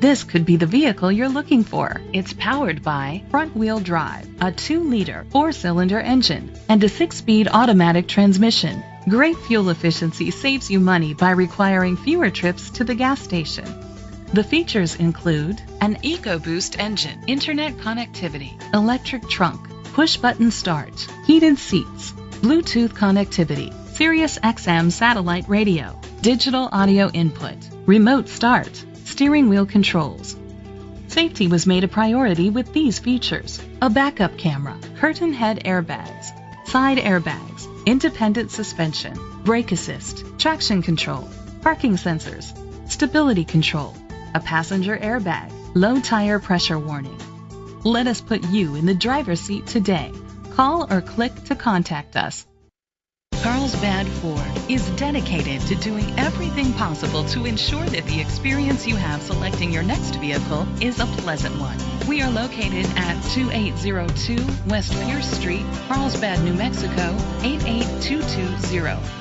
This could be the vehicle you're looking for. It's powered by front-wheel drive, a 2-liter 4-cylinder engine, and a 6-speed automatic transmission. Great fuel efficiency saves you money by requiring fewer trips to the gas station. The features include an EcoBoost engine, internet connectivity, electric trunk, push-button start, heated seats, Bluetooth connectivity, Sirius XM satellite radio, digital audio input, remote start, steering wheel controls. Safety was made a priority with these features: a backup camera, curtain head airbags, side airbags, independent suspension, brake assist, traction control, parking sensors, stability control, a passenger airbag, low tire pressure warning. Let us put you in the driver's seat today. Call or click to contact us. Carlsbad Ford is dedicated to doing everything possible to ensure that the experience you have selecting your next vehicle is a pleasant one. We are located at 2802 West Pierce Street, Carlsbad, New Mexico, 88220.